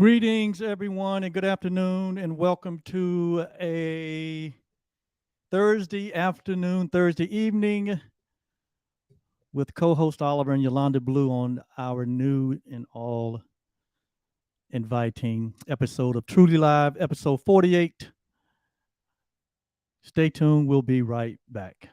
Greetings, everyone, and good afternoon, and welcome to a Thursday afternoon, Thursday evening with co-host Oliver and Yolanda Blue on our new and all inviting episode of Truly Live, episode 48. Stay tuned. We'll be right back.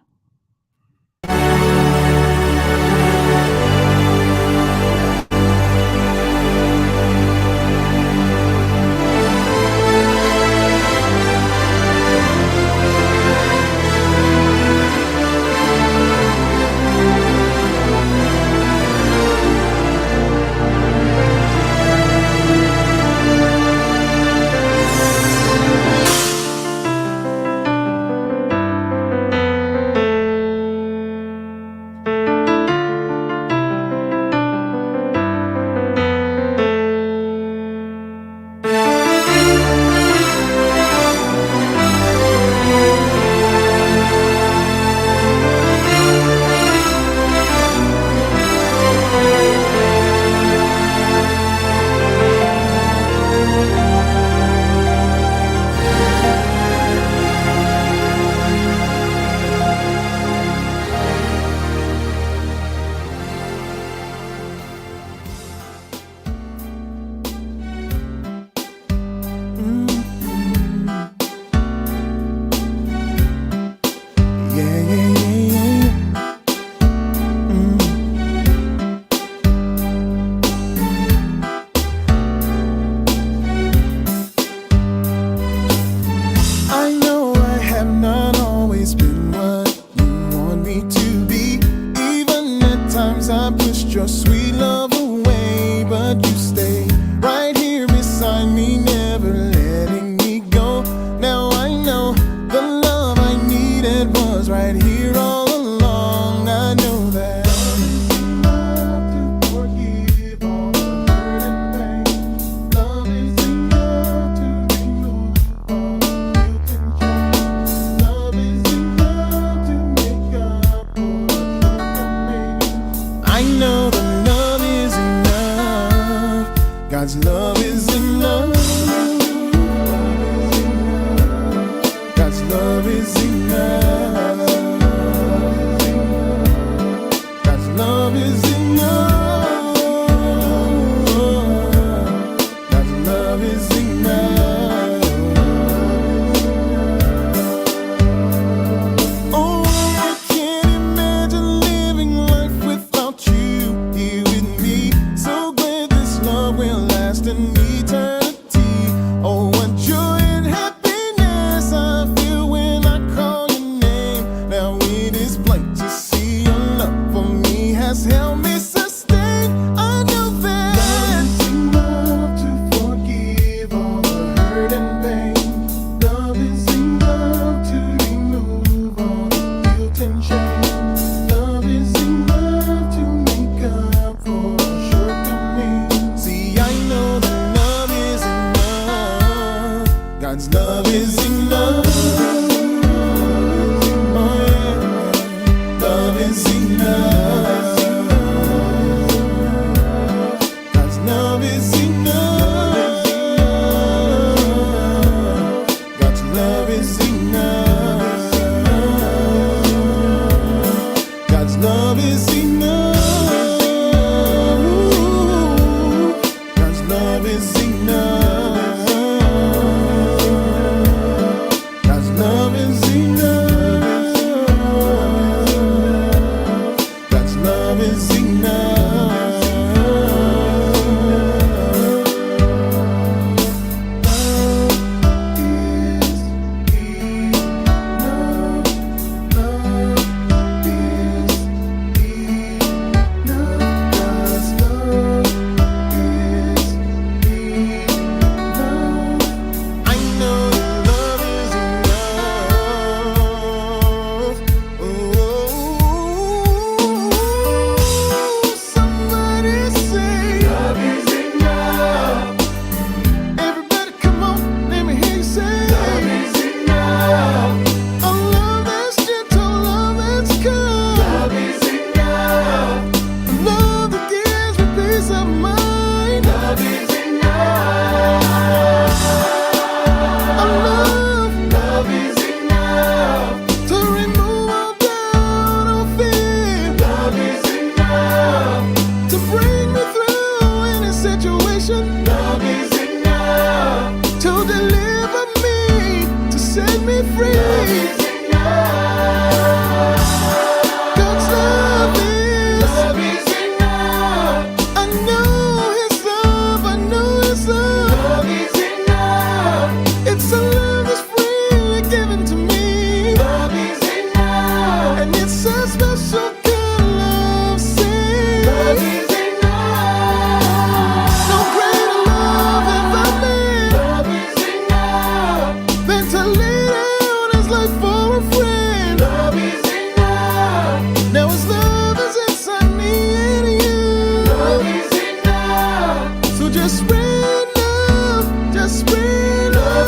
just random, just random.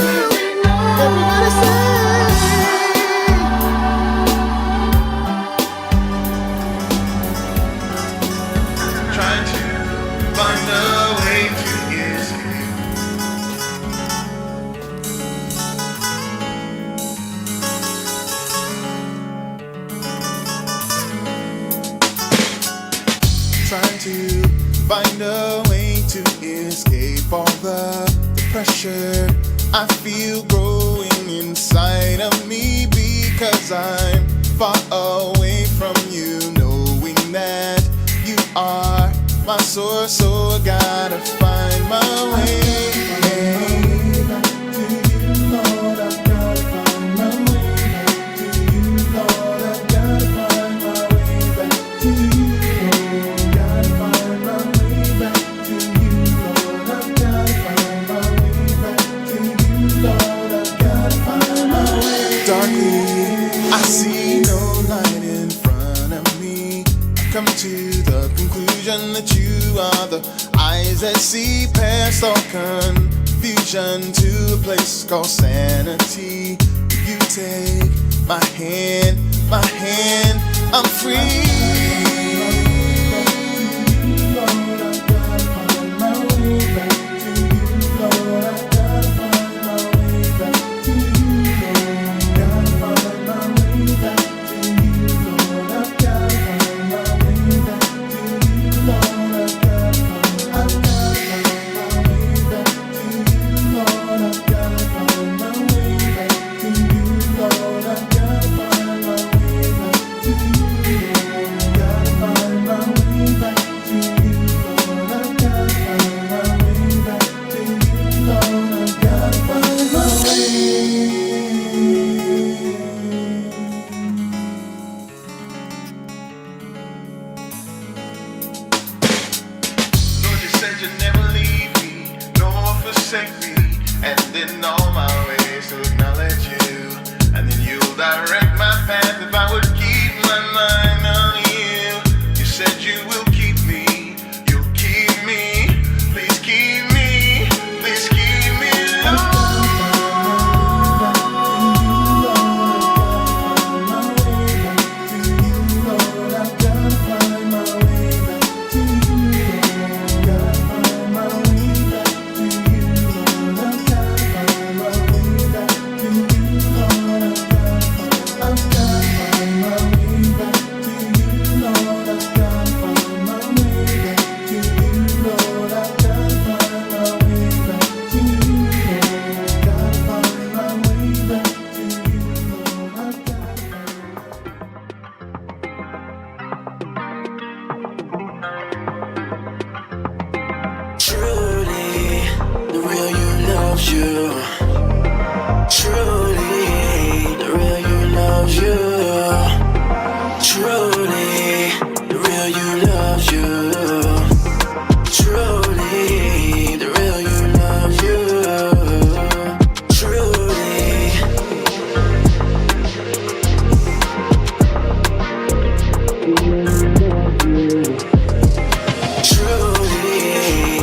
Everybody say, trying to find a way to escape. Trying to find a way to escape all the pressure I feel growing inside of me, because I'm far away from you, knowing that you are my source, so I gotta find my way back to you, Lord. I've gotta find my way back to you, Lord. I've gotta find my way back to you, Lord. Gotta find my way back to you, Lord. I've gotta find my way back to you, Lord. I've gotta find my way. Darkly, I see no light in front of me. I come to the conclusion that you are the eyes that see past all confusion to a place called sanity. You take my hand, I'm free. Lord, I've gotta find my way back to you, Lord. I've gotta find my way back to you, Lord. Gotta find my way back to you, Lord. I've gotta find my way back to you, Lord. I've gotta find my way back to you, Lord. I've gotta find my way back to you, Lord. I've gotta find my way back to you, Lord. Gotta find my way back to you, Lord. I've gotta find my way back to you, Lord. I've gotta find my way. Lord, you said you'd never leave me, nor forsake me, and in all my ways to acknowledge you, and then you'll direct my path if I would keep my mind on you. You said you will keep me, you'll keep me, please keep me, please keep me, Lord. I've gotta find my way back to you, Lord. Gotta find my way back to you, Lord. I've gotta find my way back to you, Lord. I've gotta find my way back to you, Lord. I've gotta find my way back to you, Lord. I've gotta find my way back to you, Lord. Gotta find my way back to you, Lord. I've gotta Truly, the real you loves you. Truly, the real you loves you. Truly, the real you loves you. Truly, the real you loves you. Truly. Truly.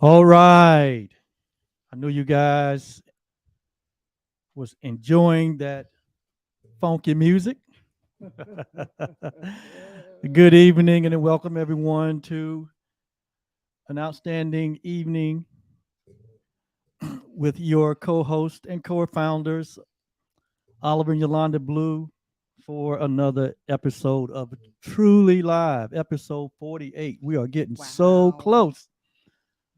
All right. I knew you guys was enjoying that funky music. Good evening and welcome everyone to an outstanding evening with your co-host and co-founders, Oliver and Yolanda Blue, for another episode of Truly Live, episode 48. We are getting so Wow. close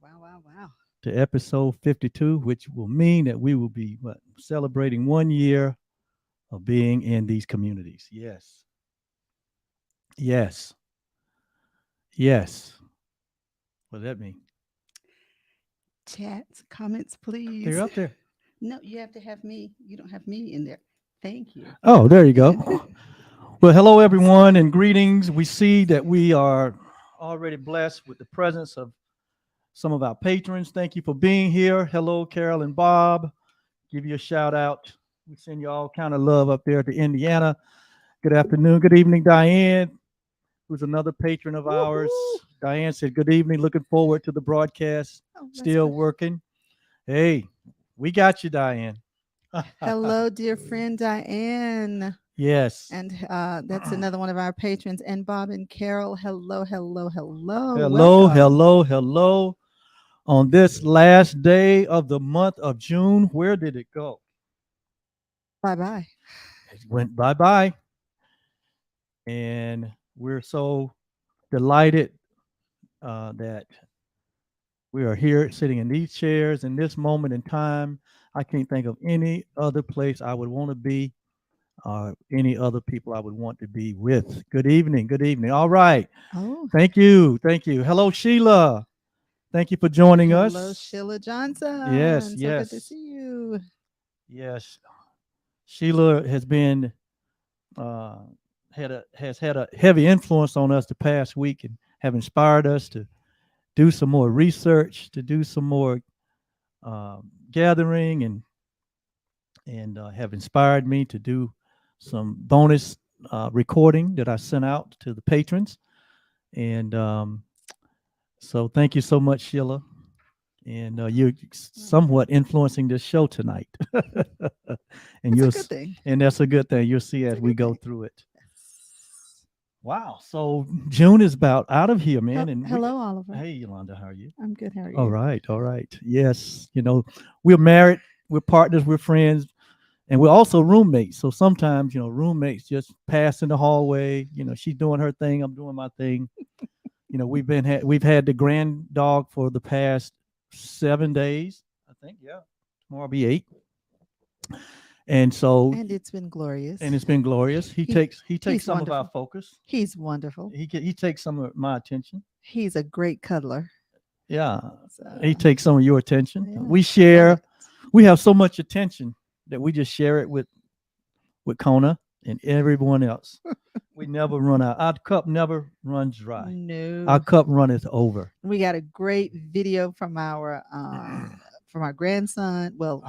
Wow. to episode 52, which will mean that we will be celebrating 1 year of being in these communities. Yes. What does that mean? Chats, comments, please. They're up there. No, you have to have me. You don't have me in there. Thank you. Oh, there you go. Well, hello, everyone, and greetings. We see that we are already blessed with the presence of some of our patrons. Thank you for being here. Hello, Carol and Bob. Give you a shout out. We send you all kind of love up there to Indiana. Good afternoon. Good evening, Diane, who's another patron of ours. Diane said, good evening. Looking forward to the broadcast. Oh, that's Still good. working. Hey, we got you, Diane. Hello, dear friend Diane. Yes. And that's another one of our patrons. And Bob and Carol. Hello. Hello, Welcome. hello. On this last day of the month of June, where did it go? Bye. It went bye-bye. And we're so delighted that we are here sitting in these chairs in this moment in time. I can't think of any other place I would want to be, any other people I would want to be with. Good evening. All right. Oh, Thank you. Hello, Sheila. Thank you for joining us. hello, Sheila Johnson. Yes. So good to see you. Yes. Sheila has been has had a heavy influence on us the past week and have inspired us to do some more research, to do some more gathering, and have inspired me to do some bonus recording that I sent out to the patrons. And so thank you so much, Sheila. And you're somewhat influencing this show tonight. And That's a good thing. And that's a good thing. You'll see as a we good go thing. through it. Wow. So June is about out of here, man. And Hello, Oliver. hey, Yolanda, how are you? I'm good. How are you? All right. Yes. We're married, we're partners, we're friends, and we're also roommates. So sometimes, roommates just pass in the hallway. She's doing her thing, I'm doing my thing. We've had the grand dog for the past 7 days, I think. Yeah. Tomorrow will be 8. And so And it's been glorious. it's been glorious. He takes he's some of our wonderful. focus. He's wonderful. He takes some of my attention. He's a great cuddler. Yeah. So, He takes some of your attention. yeah, We love share. it. We have so much attention that we just share it with Kona and everyone else. We never run out. Our cup never runs dry. No. Our cup runneth over. We got a great video from our grandson. Well,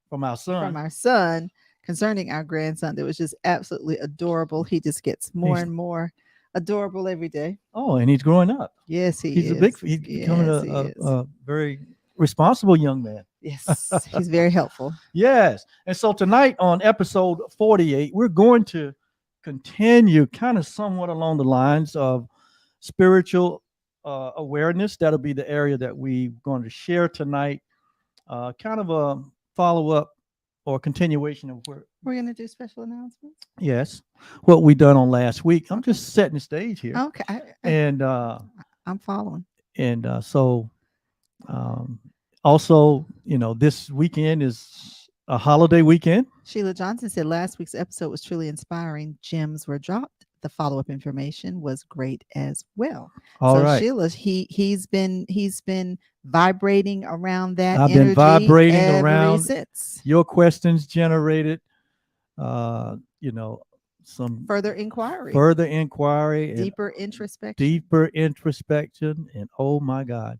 From our son. from our son concerning our grandson that was just absolutely adorable. He just gets more He's- and more adorable every day. Oh, and he's growing up. Yes, he He's is. he's becoming Yes, he is. a very responsible young man. Yes, he's very helpful. Yes. And so tonight on episode 48, we're going to continue kind of somewhat along the lines of spiritual awareness. That'll be the area that we're going to share tonight. Kind of a follow-up or continuation of We're gonna do special announcements. what we done on last week. I'm just setting the stage here. Okay, And I'm following. so also, this weekend is a holiday weekend. Sheila Johnson said last week's episode was truly inspiring. Gems were dropped. The follow-up information was great as well. All right. Sheila, he's been vibrating around that. I've been energy vibrating ever around since. Your questions generated, some Further inquiry, further inquiry and deeper introspection. deeper introspection. And oh my God,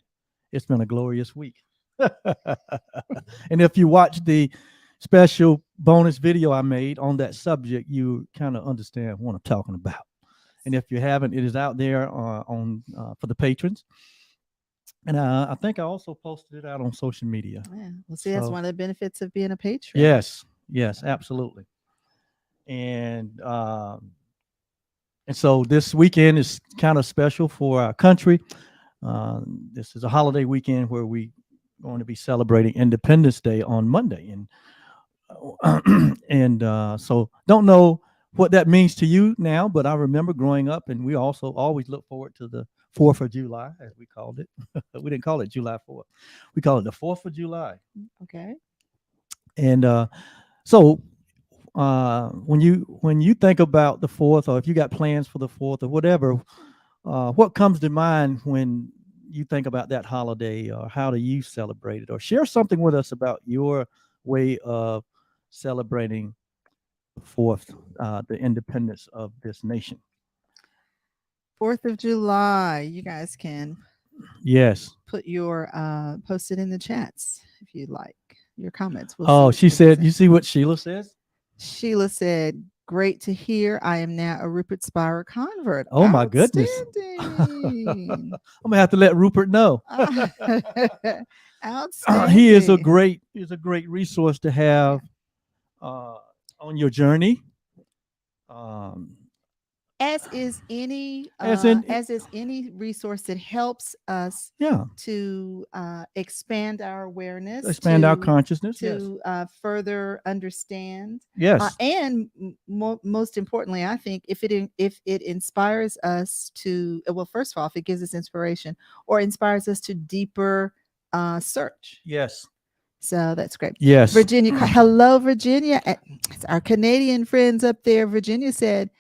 it's been a glorious week. And if you watch the special bonus video I made on that subject, you kind of understand what I'm talking about. And if you haven't, it is out there on for the patrons. And I think I also posted it out on social media. Yeah. Well, see, that's So- one of the benefits of being a patron. Yes, yes, absolutely. And so this weekend is kind of special for our country. This is a holiday weekend where we going to be celebrating Independence Day on Monday, and so don't know what that means to you now, but I remember growing up, and we also always look forward to the 4th of July, as we called it. We didn't call it July 4th; we call it the 4th of July. Okay. And so when you think about the 4th, or if you got plans for the 4th or whatever, what comes to mind when you think about that holiday, or how do you celebrate it? Or share something with us about your way of celebrating the 4th, the independence of this nation. 4th of July. You guys can Yes. put your post it in the chats if you'd like. Your comments. We'll see Oh, what she people said, say. you see what Sheila says? Sheila said, "Great to hear. I am now a Rupert Spira convert." Oh, my goodness. Outstanding. I'm gonna have to let Rupert know. Outstanding. He is a great resource to have on your journey. as is any As in- as is any resource that helps us Yeah, to expand our awareness, expand our to- consciousness. Yes, to further understand, yes, and most importantly, I think if it inspires us to, well, first of all, if it gives us inspiration or inspires us to deeper search. yes, So that's great. yes. Virginia, hello, Virginia. It's our Canadian friends up there. Virginia said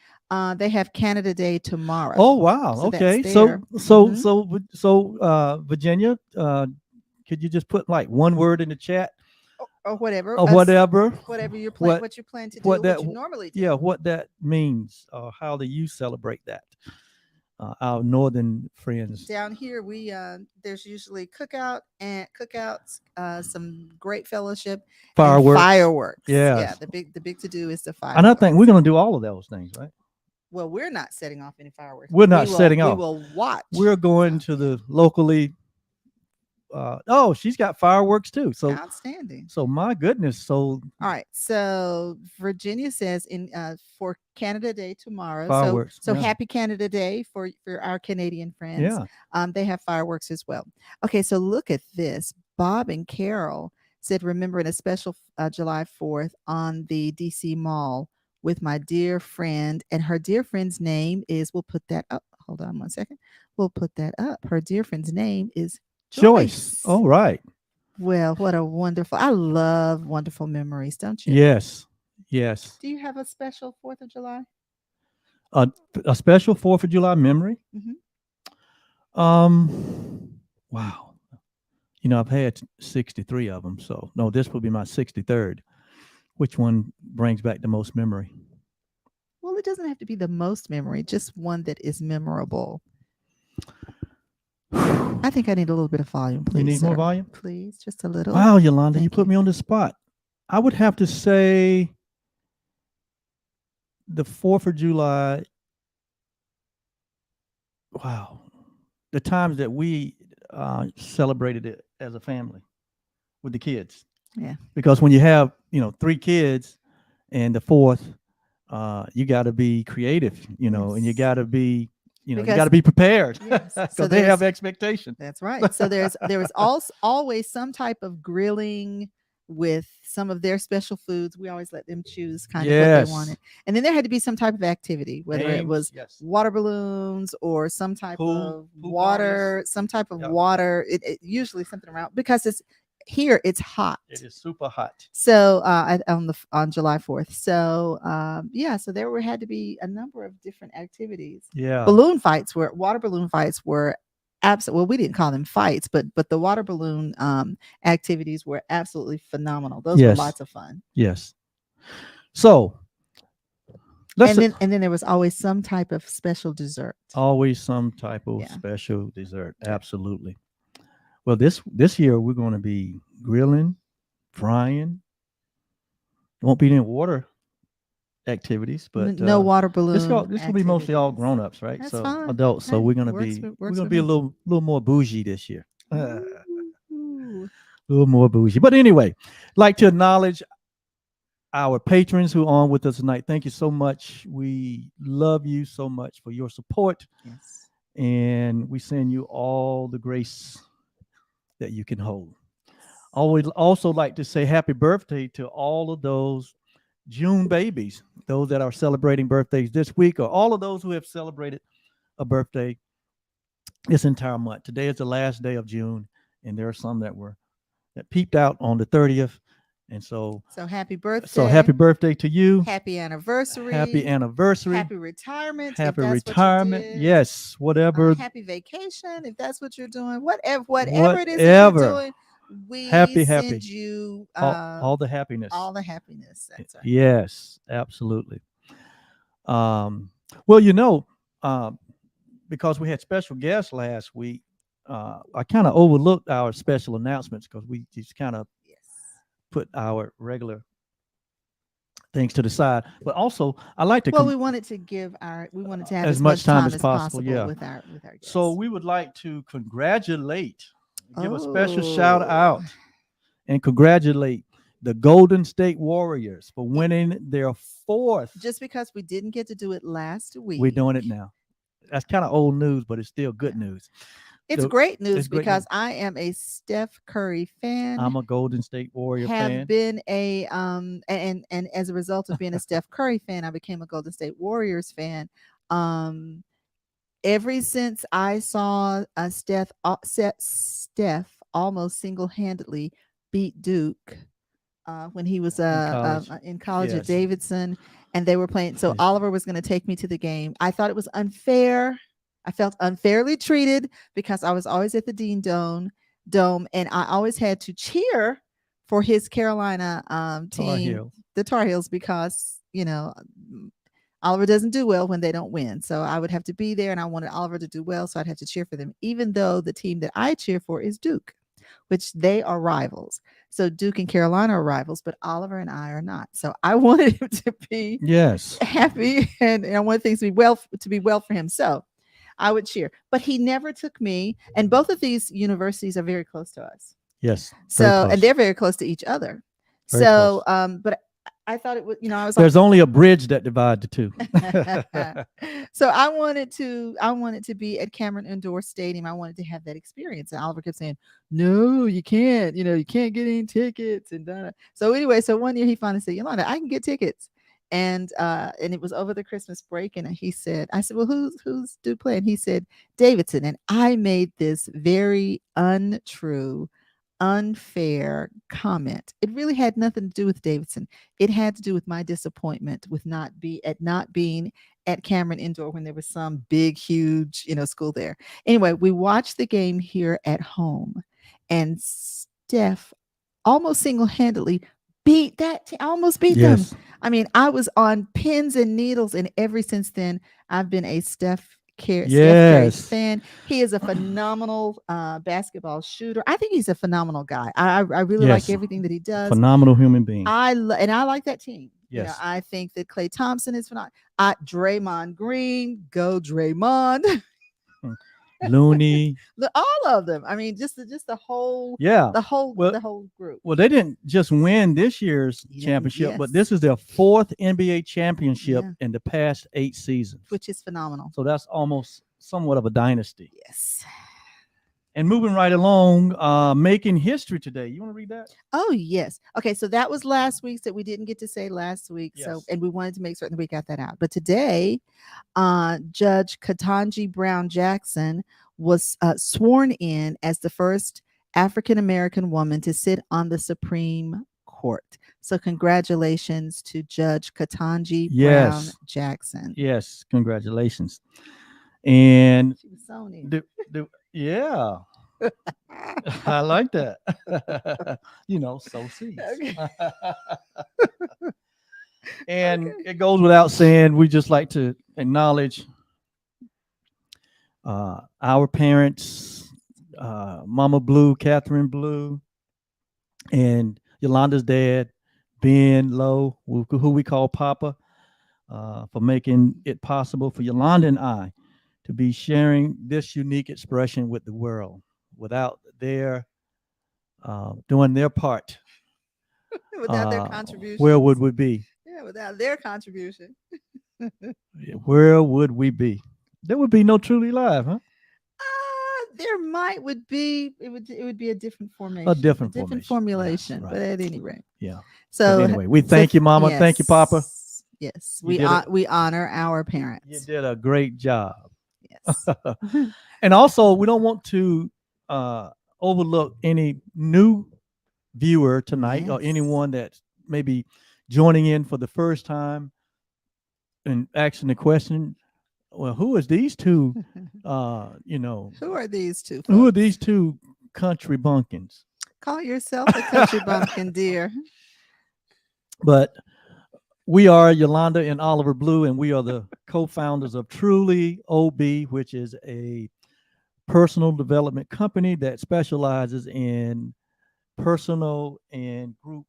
they have Canada Day tomorrow. Oh wow. So that's Okay. there. So Mhm. Virginia, could you just put like one word in the chat or whatever, or whatever? whatever you plan, what you plan to do, what you normally do. Yeah, what that means, how do you celebrate that? Our northern friends. Down here, we there's usually cookouts, some great fellowship, and Fireworks. fireworks. Yeah, Yes. the big to do is the fireworks. And I think we're gonna do all of those things, right? Well, we're not setting off any fireworks. We're not setting off. We will watch. We're going to the locally. Oh, she's got fireworks too. So Outstanding. so my goodness. So All right. So Virginia says for Canada Day tomorrow. Fireworks, So yeah. happy Canada Day for our Canadian friends. yeah. They have fireworks as well. Okay, so look at this. Bob and Carol said, remembering a special July 4th on the DC Mall with my dear friend, and her dear friend's name is, we'll put that up. Hold on 1 second. We'll put that up. Her dear friend's name is Joyce. All right. Well, what a wonderful, I love wonderful memories, don't you? Yes. Yes. Do you have a special 4th of July? A special 4th of July memory. Wow. You know, I've had 63 of them. So no, this will be my 63rd. Which one brings back the most memory? Well, it doesn't have to be the most memory, just one that is memorable. I think I need a little bit of volume, please. You need more sir. volume? Please, just a little. Wow, Yolanda, you Thank put you. me on the spot. I would have to say the 4th of July. Wow. The times that we celebrated it as a family with the kids. Yeah. Because when you have, 3 kids and the 4th, you got to be creative, and you Yes. got to be, you Because- got to be prepared Yes. because So they have there's- expectations. That's right. So there was always some type of grilling with some of their special foods. We always let them choose kind of what Yes. they wanted. And then there had to be some type of activity, whether it Games, was yes. water balloons or some type Pool of water, parties. some type of Yep. water. It usually something around, because it's here, it's hot. It is super hot. So on July 4th. So so there had to be a number of different activities. Yeah. Water balloon fights were absolutely, well, we didn't call them fights, but the water balloon activities were absolutely phenomenal. Those were Yes. lots of fun. Yes. So let's And then there was always some type of special dessert. always some type of Yeah. special dessert. Absolutely. Well, this year we're going to be grilling, frying. Won't be any water activities, but No water balloon. this will be mostly all activities. grown-ups, right? That's so fine. adults. So Hey, we're gonna works be with- we're works gonna with be a me. little more bougie this year. A Ooh. little more bougie. But anyway, like to acknowledge our patrons who are on with us tonight. Thank you so much. We love you so much for your support, Yes. and we send you all the grace that you can hold. I would also like to say happy birthday to all of those June babies, those that are celebrating birthdays this week, or all of those who have celebrated a birthday this entire month. Today is the last day of June, and there are some that peeped out on the 30th. And so happy birthday. So happy birthday to you. Happy anniversary. Happy anniversary. Happy retirement. Happy if that's retirement. What you did. Yes, whatever. Happy vacation if that's what you're doing. Whatever it is that Whatever. you're doing, we Happy. send you all the happiness. all the happiness. That's right. Yes, absolutely. Well, because we had special guests last week, I kind of overlooked our special announcements because we just kind of Yes. put our regular things to the side. But also, I like to Well, we wanted to have as much time as possible, yeah. with our guests. So we would like to congratulate, give a special shout out, and congratulate the Golden State Warriors for winning their 4th. Just because we didn't get to do it last week, We're doing it now. That's kind of old news, but it's still good news. It's So, great news it's great because news. I am a Steph Curry fan. I'm a Golden State Warrior have fan. been a and as a result of being a Steph Curry fan, I became a Golden State Warriors fan. Ever since I saw Steph almost single-handedly beat Duke when he was in college Yes. at Davidson, and they were playing. So Yes. Oliver was going to take me to the game. I thought it was unfair. I felt unfairly treated because I was always at the Dean Dome, and I always had to cheer for his Carolina team, the Tar Heels, because Oliver doesn't do well when they don't win. So I would have to be there, and I wanted Oliver to do well, so I'd have to cheer for them, even though the team that I cheer for is Duke, which they are rivals. So Duke and Carolina are rivals, but Oliver and I are not. So I wanted him to be happy, and I wanted things to be well for him. So I would cheer, but he never took me. And both of these universities are very close to us. Yes. So, and they're very close to each other. Very so, close. But I thought it was, I was There's only a bridge that divides the two. So I wanted to be at Cameron Indoor Stadium. I wanted to have that experience. And Oliver kept saying, no, you can't, you can't get any tickets. And so anyway, so one year he finally said, Yolanda, I can get tickets. And it was over the Christmas break. And I said, well, who's Duke playing? He said, Davidson. And I made this very untrue, unfair comment. It really had nothing to do with Davidson. It had to do with my disappointment with not being at Cameron Indoor when there was some big, huge, school there. Anyway, we watched the game here at home, and Steph almost single-handedly almost beat them. I mean, I was on pins and needles, and ever since then, I've been a Steph Curry fan. He is a phenomenal basketball shooter. I think he's a phenomenal guy. I really like everything that he does. Phenomenal human being. And I like that team. Yes. I think that Klay Thompson is phenomenal. Draymond Green, go Draymond. Looney, all of them. I mean, just the whole, the whole group. Well, they didn't just win this year's championship, but this is their 4th NBA championship in the past 8 seasons, which is phenomenal. So that's almost somewhat of a dynasty. Yes. And moving right along, making history today. You want to read that? Oh, yes. Okay, so that was last week's that we didn't get to say last week. Yes. So, and we wanted to make certain that we got that out. But today, Judge Ketanji Brown Jackson was sworn in as the first African-American woman to sit on the Supreme Court. So congratulations to Judge Ketanji Brown Jackson. Yes, congratulations. And she was sewn in. Yeah. I like that. So seeds. Okay. And it goes without saying, we just like to acknowledge our parents, Mama Blue, Catherine Blue, and Yolanda's dad, Ben Lowe, who we call Papa, for making it possible for Yolanda and I to be sharing this unique expression with the world. without their doing their part, Without their contribution. where would we be? Yeah, without their contribution. Where would we be? There would be no Truly Live, huh? There would be a different formation, A different formation. Yes, formulation, right. but at any rate. Yeah. So But anyway, we thank you, Mama. Thank you, Papa. Yes, You did it. we honor our You parents. did a great job. Yes. And also, we don't want to overlook any new viewer tonight or Yes. anyone that's maybe joining in for the first time and asking the question, well, who is these two? Who are these two? Who are folks? these two country bumpkins? Call yourself a country bumpkin, dear. But we are Yolanda and Oliver Blue, and we are the co-founders of Truly OB, which is a personal development company that specializes in personal and group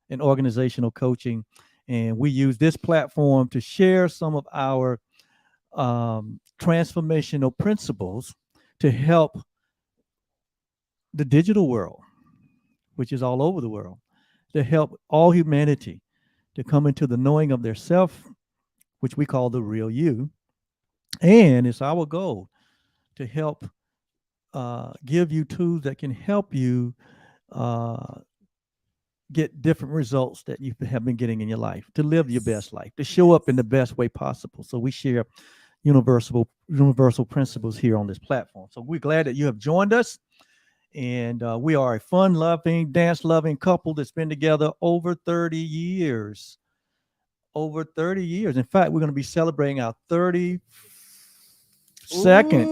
and organizational coaching. And we use this platform to share some of our transformational principles to help the digital world, which is all over the world, to help all humanity to come into the knowing of their self, which we call the real you. And it's our goal to help give you tools that can help you get different results that you have been getting in your life, to live your best life, to show up in the best way possible. So we share universal principles here on this platform. So we're glad that you have joined us. And we are a fun-loving, dance-loving couple that's been together over 30 years. Over 30 years. In fact, we're going to be celebrating our 32nd,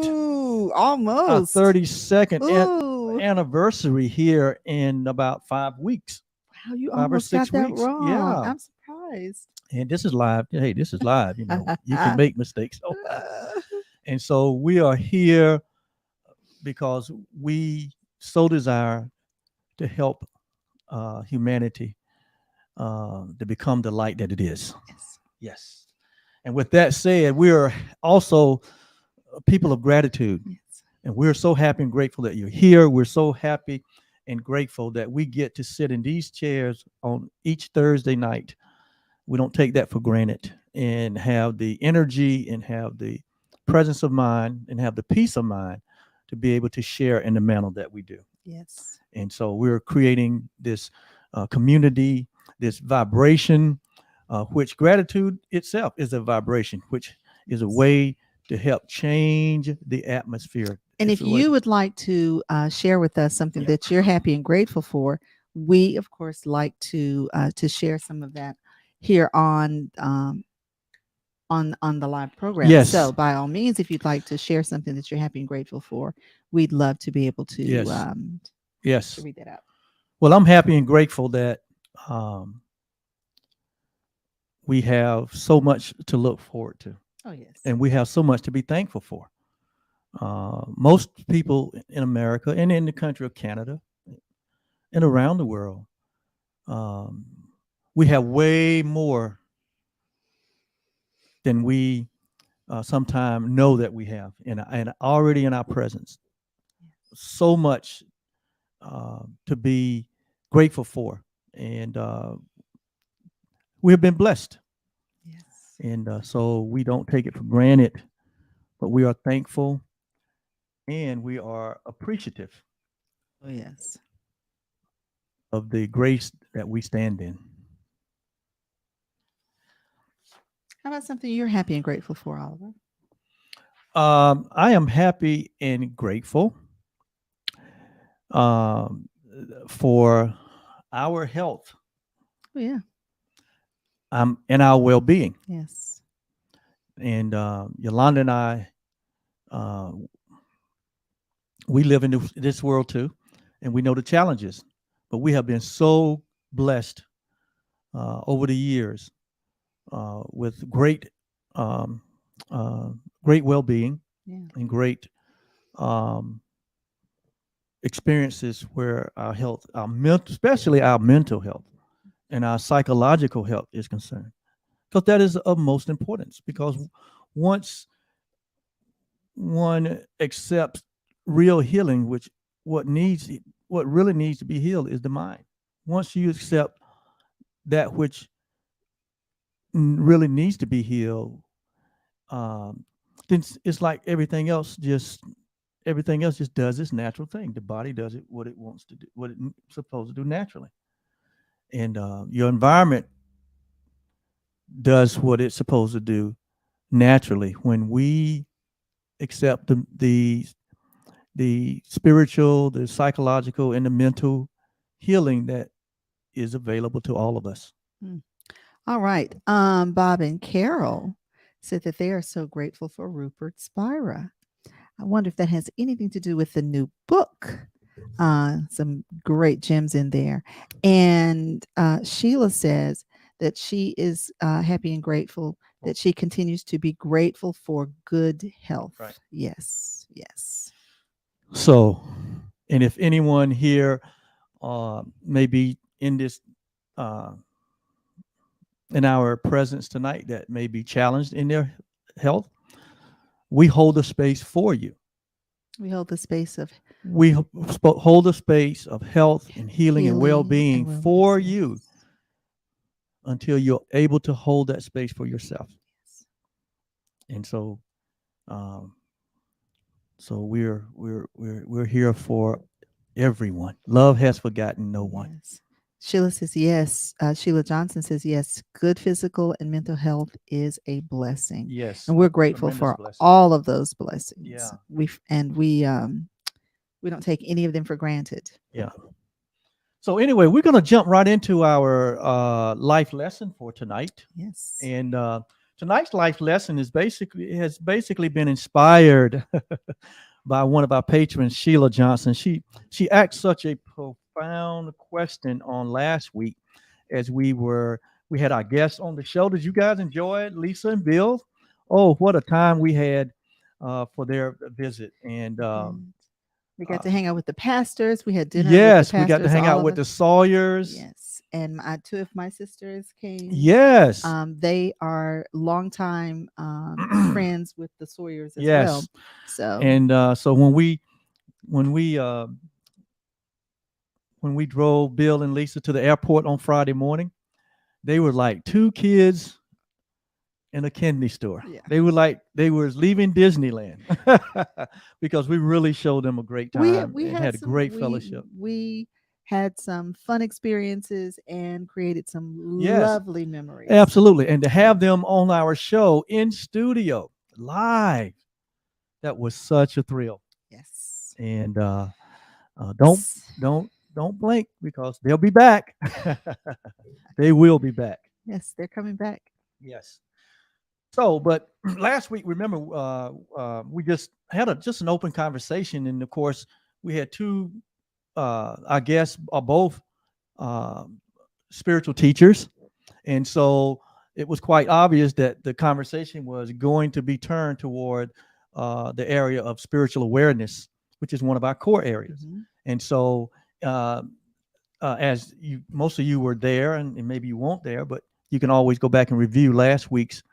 Ooh, our almost. 32nd Ooh. anniversary here in about 5 weeks. Wow, you 5 or almost 6 got that weeks. wrong. Yeah. I'm surprised. And this is live. Hey, this is live. You can make mistakes. And so we are here because we so desire to help humanity to become the light that it is. Yes. Yes. And with that said, we are also people of gratitude. Yes. And we're so happy and grateful that you're here. We're so happy and grateful that we get to sit in these chairs on each Thursday night. We don't take that for granted, and have the energy and have the presence of mind and have the peace of mind to be able to share in the manner that we do. Yes. And so we're creating this community, this vibration, which gratitude itself is a vibration, which is a way to help change the atmosphere. And It's if a way- you would like to share with us something Yeah. that you're happy and grateful for, we of course like to share some of that here on the live program. Yes. So by all means, if you'd like to share something that you're happy and grateful for, we'd love to be able to Yes. Yes. to read that out. Well, I'm happy and grateful that we have so much to look forward to, Oh yes. and we have so much to be thankful for. Most people in America and in the country of Canada and around the world, we have way more than we sometimes know that we have, and already in our presence. So much to be grateful for, and we have been blessed. Yes. And so we don't take it for granted, but we are thankful and we are appreciative Oh yes. of the grace that we stand in. How about something you're happy and grateful for, Oliver? I am happy and grateful for our health Oh yeah. and our well-being. Yes. And Yolanda and I, we live in this world too, and we know the challenges, but we have been so blessed over the years with great well-being Yeah. and great experiences where our health, especially our mental health and our psychological health is concerned, because that is of most importance. Because once one accepts real healing, which what really needs to be healed is the mind. Once you accept that which really needs to be healed, then it's like everything else just does its natural thing. The body does what it wants to do, what it's supposed to do naturally, and your environment does what it's supposed to do naturally. When we accept the spiritual, the psychological, and the mental healing that is available to all of us. All right. Bob and Carol said that they are so grateful for Rupert Spira. I wonder if that has anything to do with the new book. Some great gems in there. And Sheila says that she is happy and grateful that she continues to be grateful for good health. Right. Yes. Yes. So, and if anyone here may be in this in our presence tonight that may be challenged in their health, we hold a space for you. We hold the space of hold a space of health and healing and Healing well-being and well-being, for yes. you until you're able to hold that space for yourself. And so, so we're here for everyone. Love has forgotten no one. Yes. Sheila says yes. Sheila Johnson says yes. Good physical and mental health is a blessing. Yes, And we're grateful tremendous for blessing. all of those blessings. Yeah. We don't take any of them for granted. Yeah. So anyway, we're going to jump right into our life lesson for tonight. Yes. And tonight's life lesson has basically been inspired by one of our patrons, Sheila Johnson. She asked such a profound question on last week as we had our guests on the show. Did you guys enjoy it, Lisa and Bill? Oh, what a time we had for their visit. And we got to hang out with the pastors. We had dinner. Yes, with the we got to pastors, hang out all with of the us. Sawyers. Yes. And two of my sisters came. Yes. They are longtime friends with the Sawyers as Yes. well. So And so when we drove Bill and Lisa to the airport on Friday morning, they were like two kids in a candy store. Yeah. They were leaving Disneyland because we really showed them a great time we and had a great fellowship. We had some fun experiences and created some Yes. lovely memories. Absolutely. And to have them on our show in studio live, that was such a thrill. Yes. And don't blink because they'll be back. They will be back. Yes, they're coming back. Yes. So, but last week, remember, we just had an open conversation, and of course, we had two. Our guests are both spiritual teachers, and so it was quite obvious that the conversation was going to be turned toward the area of spiritual awareness, which is one of our core areas. Mm-hmm. And so, as most of you were there, and maybe you weren't there, but you can always go back and review last week's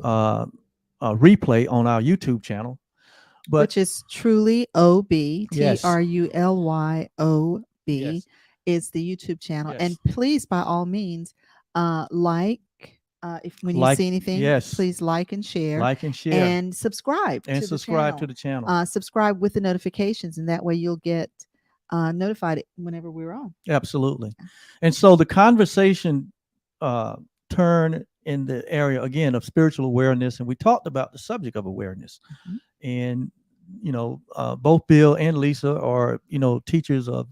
replay on our YouTube channel. Which is Truly OB, Yes. TRULYOB, Yes. is the YouTube channel. Yes. And please, by all means, when you Like, see anything, yes. please like and share. Like and share And subscribe and to subscribe the to the channel. channel. Subscribe with the notifications, and that way you'll get notified whenever we're on. Absolutely. And so the conversation turned in the area again of spiritual awareness, and we talked about the subject of awareness. Mhm. And both Bill and Lisa are teachers of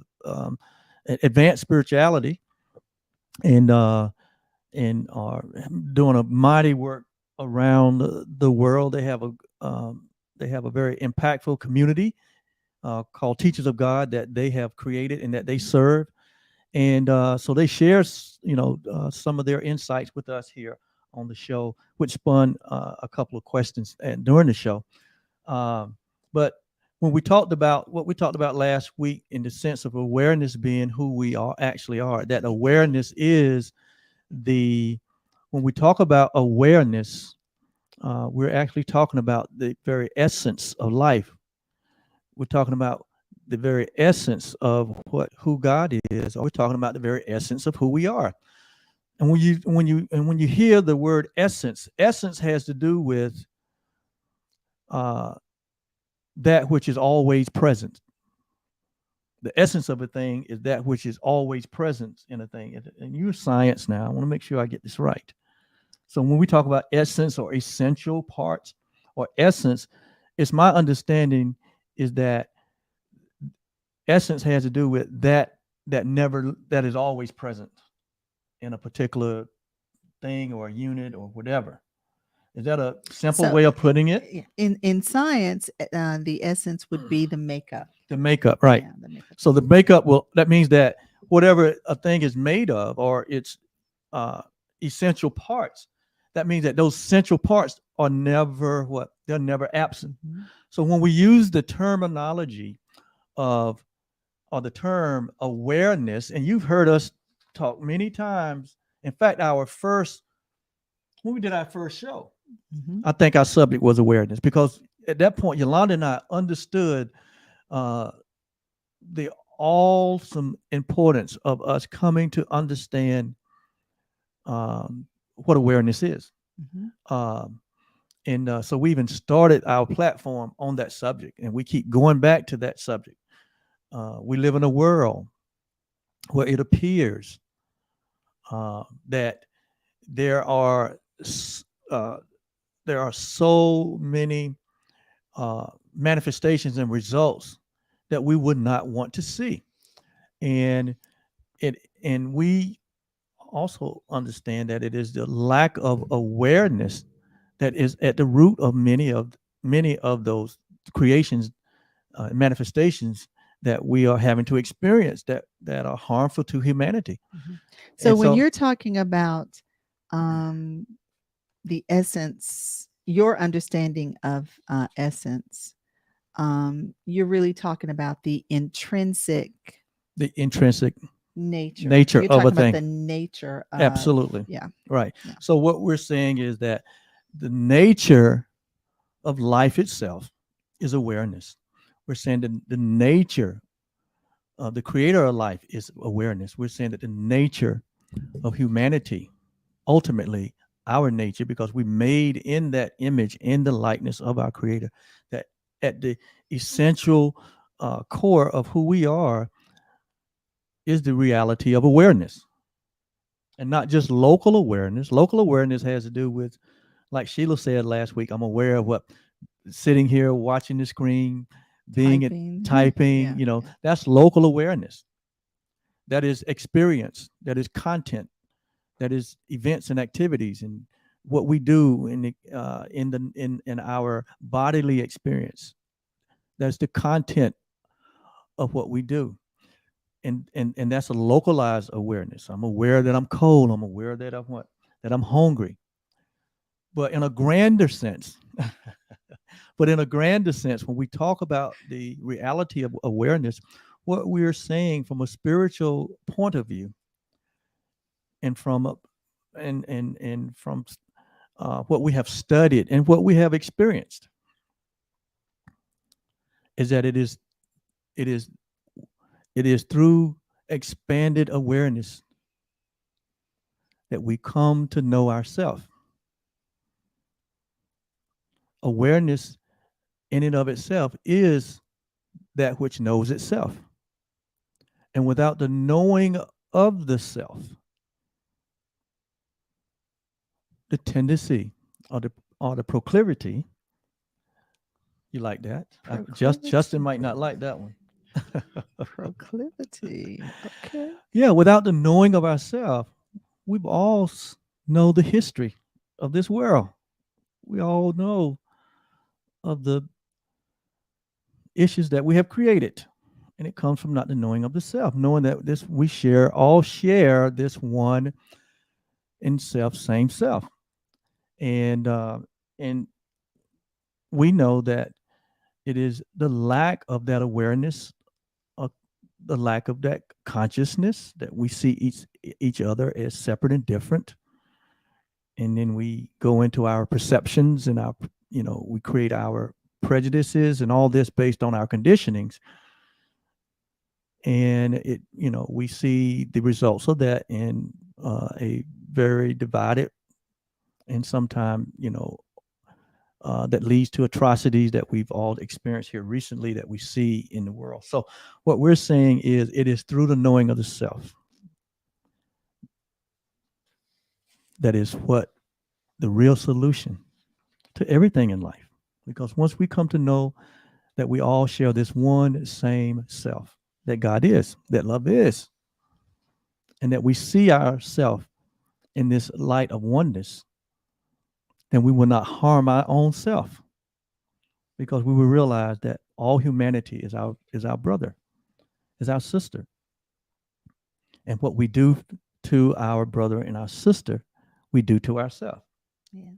advanced spirituality, and are doing a mighty work around the world. They have a very impactful community called Teachers of God that they have created and that they serve. And so they share, some of their insights with us here on the show, which spun a couple of questions during the show. But when we talked about what we talked about last week, in the sense of awareness being who we actually are, that awareness is when we talk about awareness, we're actually talking about the very essence of life. We're talking about the very essence of who God is, or we're talking about the very essence of who we are. And when you hear the word essence, essence has to do with that which is always present. The essence of a thing is that which is always present in a thing. And you're science now. I want to make sure I get this right. So when we talk about essence or essential parts or essence, it's my understanding is that essence has to do with that is always present in a particular thing or a unit or whatever. Is that a simple So, way of putting it? In science, the essence would be the makeup. The makeup, right? Yeah, the makeup. So the makeup that means that whatever a thing is made of or its essential parts, that means that those essential parts are never they're never absent. Mhm. So when we use the terminology or the term awareness, and you've heard us talk many times. In fact, when we did our first show, Mhm. I think our subject was awareness, because at that point, Yolanda and I understood the awesome importance of us coming to understand what awareness is. Mhm. And so we even started our platform on that subject, and we keep going back to that subject. We live in a world where it appears that there are so many manifestations and results that we would not want to see, and we also understand that it is the lack of awareness that is at the root of many of those creations, manifestations that we are having to experience that are harmful to humanity. So And when so- you're talking about the essence, your understanding of essence, you're really talking about the intrinsic The intrinsic nature. nature You're of a talking about thing. the nature of, Absolutely. yeah. Right. Yeah. So what we're saying is that the nature of life itself is awareness. We're saying that the nature of the creator of life is awareness. We're saying that the nature of humanity, ultimately our nature, because we made in that image, in the likeness of our creator, that at the essential core of who we are is the reality of awareness. And not just local awareness. Local awareness has to do with, like Sheila said last week, I'm aware of what sitting here watching the screen, Typing. typing, Yeah. that's local awareness. That is experience, that is content, that is events and activities and what we do in our bodily experience. That's the content of what we do. And that's a localized awareness. I'm aware that I'm cold. I'm aware that I'm hungry. But in a grander sense, when we talk about the reality of awareness, what we're saying from a spiritual point of view, and from what we have studied and what we have experienced, is that it is through expanded awareness that we come to know ourselves. Awareness in and of itself is that which knows itself. And without the knowing of the self, the tendency or the proclivity, you like that? Justin might not like that one. Proclivity. Okay. Yeah, without the knowing of ourselves, we've all know the history of this world. We all know of the issues that we have created. And it comes from not the knowing of the self, knowing that we all share this one in self, same self. And we know that it is the lack of that awareness, the lack of that consciousness, that we see each other as separate and different. And then we go into our perceptions and we create our prejudices and all this based on our conditionings. And we see the results of that in a very divided, and sometimes, that leads to atrocities that we've all experienced here recently that we see in the world. So what we're saying is it is through the knowing of the self that is what the real solution to everything in life. Because once we come to know that we all share this one same self, that God is, that love is, and that we see ourselves in this light of oneness, then we will not harm our own self, because we will realize that all humanity is our brother, is our sister. And what we do to our brother and our sister, we do to ourselves. Yes.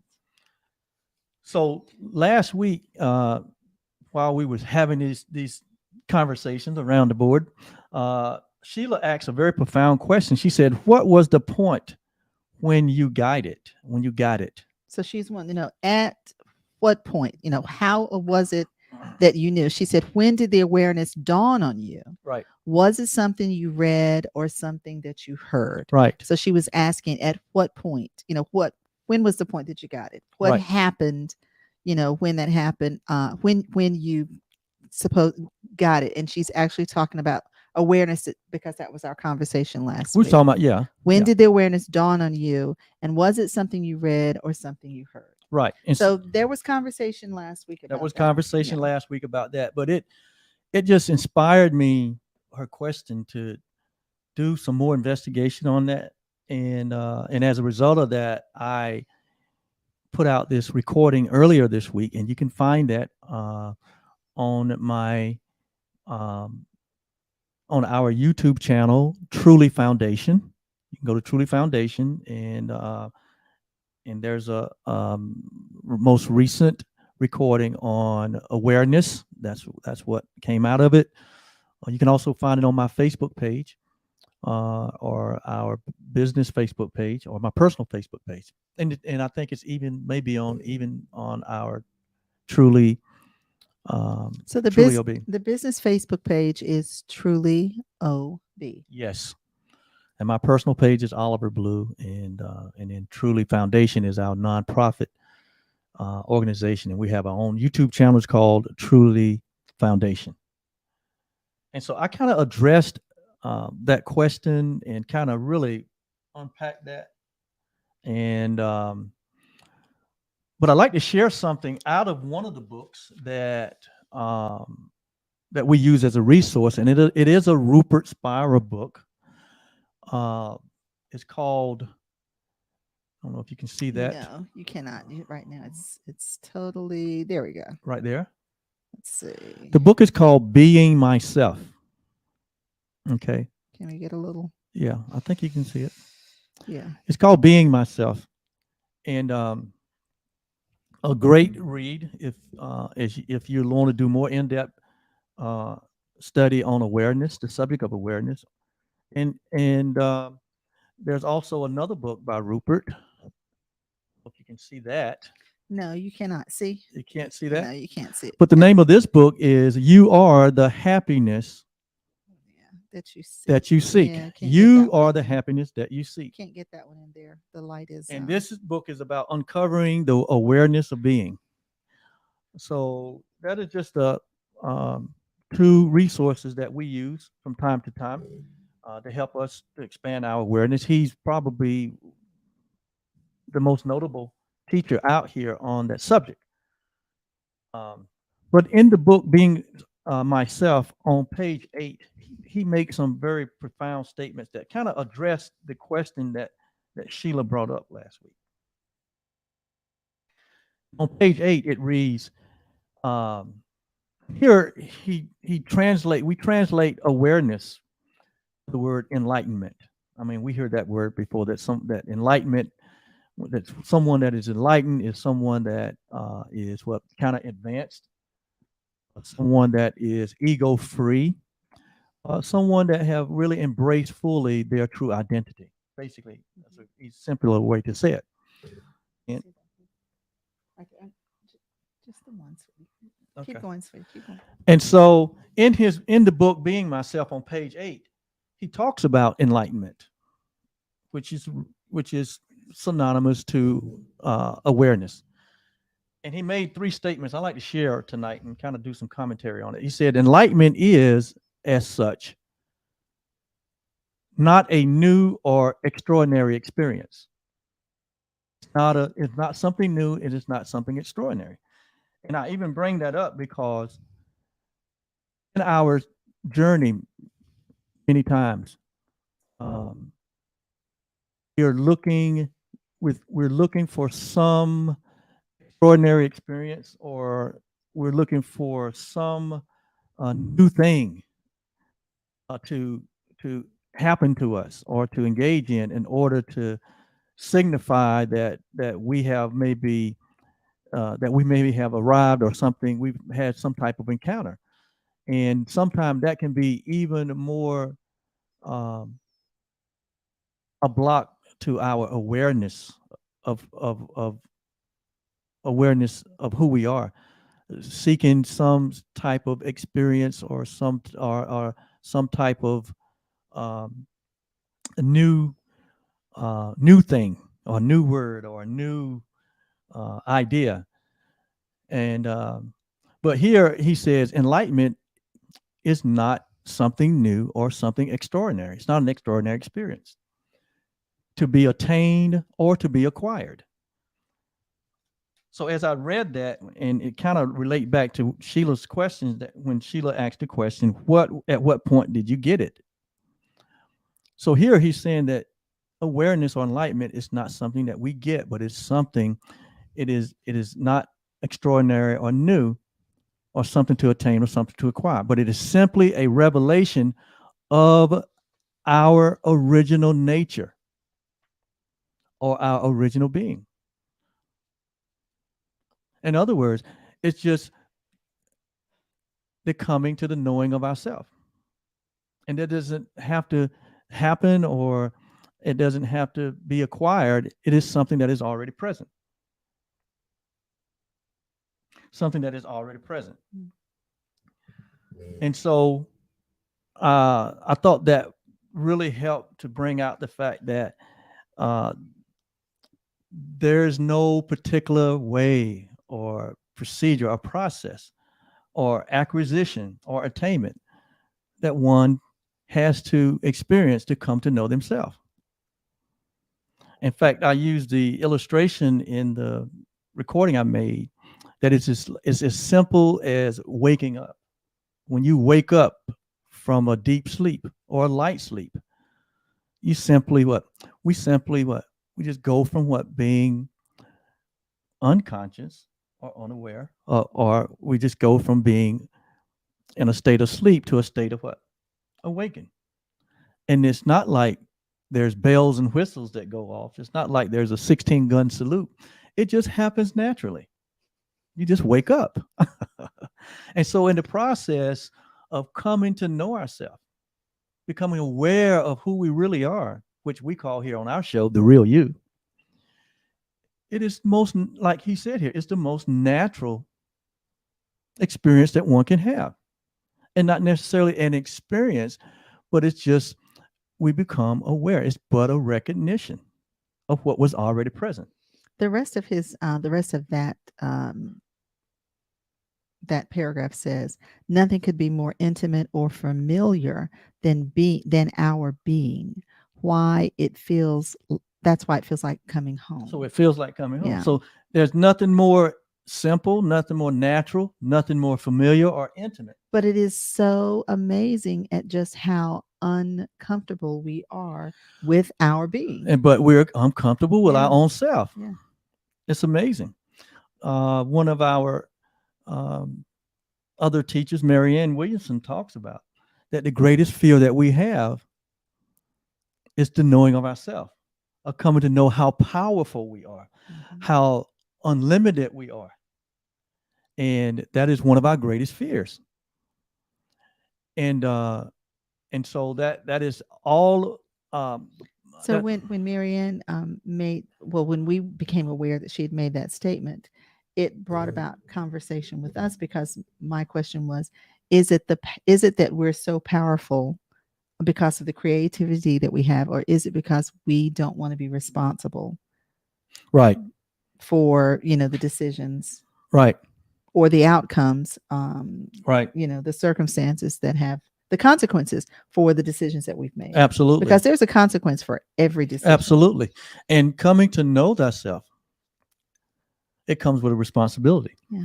So last week, while we was having these conversations around the board, Sheila asked a very profound question. She said, "What was the point when you got it? So she's wanting to know, at what point, how was it that you knew? She said, when did the awareness dawn on you? Right. Was it something you read or something that you heard? Right. So she was asking, at what point, when was the point that you got it? What Right. happened, when that happened, when you got it? And she's actually talking about awareness, because that was our conversation last We was week. talking about, yeah. When yeah. did the awareness dawn on you? And was it something you read or something you heard? Right. And So there was conversation last week about that was conversation Yeah. last week about that, but it just inspired me, her question, to do some more investigation on that. And as a result of that, I put out this recording earlier this week, and you can find that on my on our YouTube channel, Truly Foundation. You can go to Truly Foundation, and there's a most recent recording on awareness. That's what came out of it. You can also find it on my Facebook page, or our business Facebook page, or my personal Facebook page, and I think it's maybe on our Truly. So the Truly OB. the business Facebook page is Truly OB. Yes. And my personal page is Oliver Blue, and then Truly Foundation is our nonprofit organization, and we have our own YouTube channel. It's called Truly Foundation. And so I kind of addressed that question and kind of really unpacked that. And but I'd like to share something out of one of the books that that we use as a resource, and it is a Rupert Spira book. It's called, I don't know if you can see that. No, you cannot. Right now, it's totally, there we go. Right there. Let's see. The book is called Being Myself. Okay. Can we get a little? Yeah, I think you can see it. Yeah. It's called Being Myself, and a great read if you want to do more in-depth study on awareness, the subject of awareness. And there's also another book by Rupert. If you can see that. No, you cannot see. You can't see that? No, you can't see it. But the name of this book is You Are the Happiness That you see. That You Seek. Yeah, can't get You that one. are the happiness that you seek. Can't get that one in there. The light is. And this book is about uncovering the awareness of being. So that is just two resources that we use from time to time to help us to expand our awareness. He's probably the most notable teacher out here on that subject. But in the book Being Myself, on page 8, he makes some very profound statements that kind of address the question that Sheila brought up last week. On page 8, it reads, here we translate awareness, the word enlightenment. I mean, we heard that word before, that enlightenment, that someone that is enlightened is someone that is what kind of advanced, someone that is ego free, someone that have really embraced fully their true identity. Basically, that's a simpler way to say it. And Just the one, sweetie. Okay. Keep going, sweetie. Keep going. And so in the book Being Myself on page 8, he talks about enlightenment, which is synonymous to awareness. And he made 3 statements I'd like to share tonight and kind of do some commentary on it. He said, enlightenment is, as such, not a new or extraordinary experience. It's not something new. It is not something extraordinary. And I even bring that up because in our journey, many times, we're looking for some extraordinary experience, or we're looking for some new thing to happen to us or to engage in order to signify that we have maybe have arrived, or something, we've had some type of encounter. And sometimes that can be even more a block to our awareness of awareness of who we are, seeking some type of experience or some type of new thing, or new word, or new idea. And but here he says enlightenment is not something new or something extraordinary. It's not an extraordinary experience to be attained or to be acquired. So as I read that, and it kind of relate back to Sheila's questions, that when Sheila asked the question, at what point did you get it? So here he's saying that awareness or enlightenment is not something that we get, but it's something, it is not extraordinary or new, or something to attain or something to acquire, but it is simply a revelation of our original nature or our original being. In other words, it's just the coming to the knowing of ourselves. And that doesn't have to happen, or it doesn't have to be acquired. It is something that is already present. Something that is already present. And so I thought that really helped to bring out the fact that there's no particular way or procedure or process or acquisition or attainment that one has to experience to come to know themselves. In fact, I used the illustration in the recording I made that it's as simple as waking up. When you wake up from a deep sleep or a light sleep, we just go from being unconscious or unaware, or we just go from being in a state of sleep to a state of awaken. And it's not like there's bells and whistles that go off. It's not like there's a 16-gun salute. It just happens naturally. You just wake up. And so in the process of coming to know ourselves, becoming aware of who we really are, which we call here on our show, the real you, it is most, like he said here, it's the most natural experience that one can have. And not necessarily an experience, but it's just, we become aware. It's but a recognition of what was already present. The rest of that that paragraph says, nothing could be more intimate or familiar than our being. That's why it feels like coming home. So it feels like coming home. Yeah. So there's nothing more simple, nothing more natural, nothing more familiar or intimate. But it is so amazing at just how uncomfortable we are with our being. But we're uncomfortable with Yeah. our own self. Yeah. It's amazing. One of our other teachers, Marianne Williamson, talks about that the greatest fear that we have is the knowing of ourselves, of coming to know how powerful we are, how unlimited we are. And that is one of our greatest fears. And so that is all. When Marianne when we became aware that she had made that statement, it brought about conversation with us, because my question was, is it that we're so powerful because of the creativity that we have, or is it because we don't want to be responsible Right. for, the decisions Right. or the outcomes, Right. the circumstances that have the consequences for the decisions that we've made? Absolutely. Because there's a consequence for every decision. Absolutely. And coming to know thyself, it comes with a responsibility. Yeah.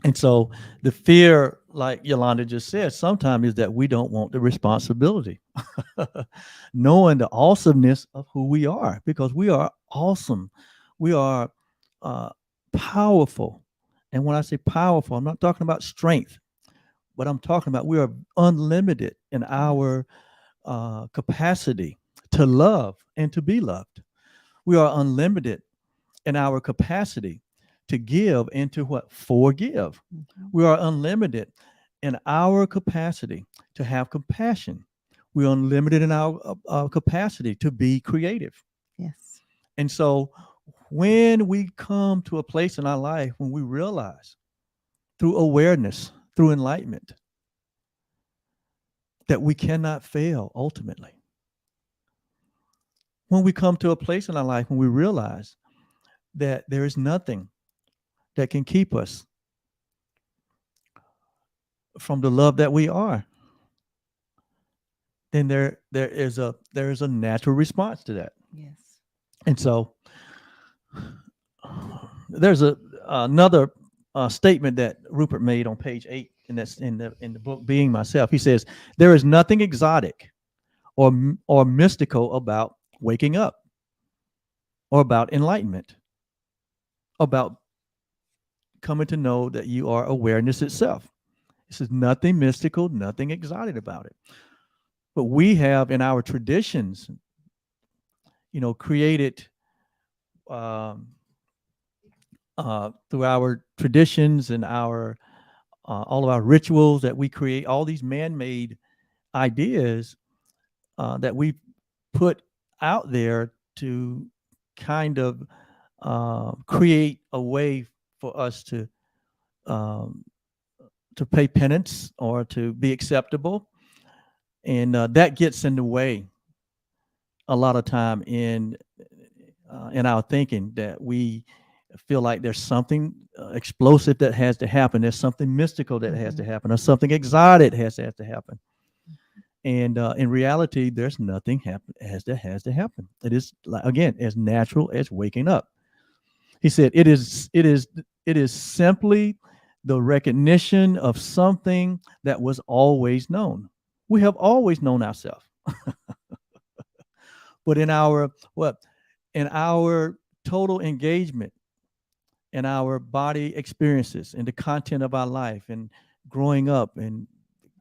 And so the fear, like Yolanda just said, sometimes is that we don't want the responsibility, knowing the awesomeness of who we are, because we are awesome. We are powerful. And when I say powerful, I'm not talking about strength, but I'm talking about we are unlimited in our capacity to love and to be loved. We are unlimited in our capacity to give and to what? Forgive. Mhm. We are unlimited in our capacity to have compassion. We are unlimited in our capacity to be creative. Yes. And so when we come to a place in our life when we realize through awareness, through enlightenment, that we cannot fail ultimately. When we come to a place in our life when we realize that there is nothing that can keep us from the love that we are, then there is a natural response to that. Yes. And so there's another statement that Rupert made on page 8, and that's in the book Being Myself. He says, there is nothing exotic or mystical about waking up, or about enlightenment, about coming to know that you are awareness itself. This is nothing mystical, nothing exotic about it. But we have in our traditions, created through our traditions and our all of our rituals that we create, all these man-made ideas that we put out there to kind of create a way for us to pay penance or to be acceptable, and that gets in the way a lot of time in our thinking, that we feel like there's something explosive that has to happen, there's something mystical that has to happen, or something exotic has to happen. And in reality, there's nothing has to happen. It is, again, as natural as waking up. He said, it is simply the recognition of something that was always known. We have always known ourselves. But in our total engagement in our body experiences, in the content of our life, and growing up and